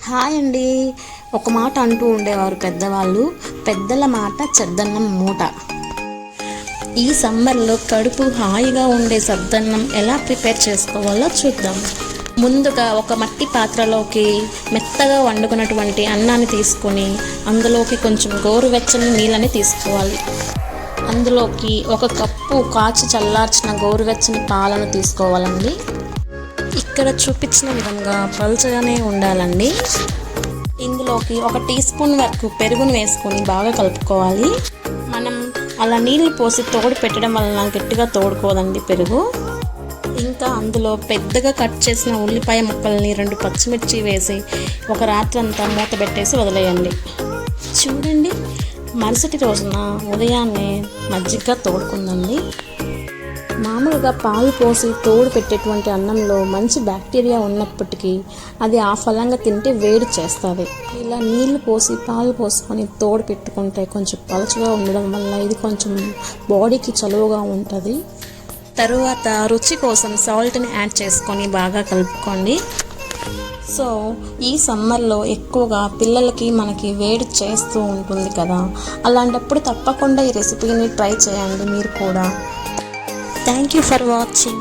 Hi అండి. ఒక మాట అంటూ ఉండేవారు పెద్దవాళ్ళు, పెద్దల మాట చద్దన్నం మూట. ఈ సమ్మర్లో కడుపు హాయిగా ఉండే సద్దన్నం ఎలా ప్రిపేర్ చేసుకోవాలో చూద్దాం. ముందుగా ఒక మట్టి పాత్రలోకి మెత్తగా వండుకున్నటువంటి అన్నాన్ని తీసుకొని అందులోకి కొంచెం గోరువెచ్చని నీళ్ళని తీసుకోవాలి. అందులోకి ఒక కప్పు కాచి చల్లార్చిన గోరువెచ్చని పాలను తీసుకోవాలండి. ఇక్కడ చూపించిన విధంగా పలుచగానే ఉండాలండి. ఇందులోకి ఒక టీ స్పూన్ వరకు పెరుగును వేసుకొని బాగా కలుపుకోవాలి. మనం అలా నీళ్ళు పోసి తోడు పెట్టడం వలన గట్టిగా తోడుకోదండి పెరుగు. ఇంకా అందులో పెద్దగా కట్ చేసిన ఉల్లిపాయ ముక్కల్ని 2 పచ్చిమిర్చి వేసి ఒక రాత్రంతా మూత పెట్టేసి వదిలేయండి. చూడండి, మరుసటి రోజున ఉదయాన్నే మజ్జిగ తోడుకుందండి. మామూలుగా పాలు పోసి తోడు పెట్టేటువంటి అన్నంలో మంచి బ్యాక్టీరియా ఉన్నప్పటికీ అది ఆ ఫలంగా తింటే వేడి చేస్తుంది. ఇలా నీళ్లు పోసి పాలు పోసుకొని తోడు పెట్టుకుంటే కొంచెం పలుచగా ఉండడం వల్ల ఇది కొంచెం బాడీకి చలువగా ఉంటుంది. తరువాత రుచి కోసం సాల్ట్ని యాడ్ చేసుకొని బాగా కలుపుకోండి. సో ఈ సమ్మర్లో ఎక్కువగా పిల్లలకి మనకి వేడి చేస్తూ ఉంటుంది కదా, అలాంటప్పుడు తప్పకుండా ఈ రెసిపీని ట్రై చేయండి మీరు కూడా. Thank you for watching.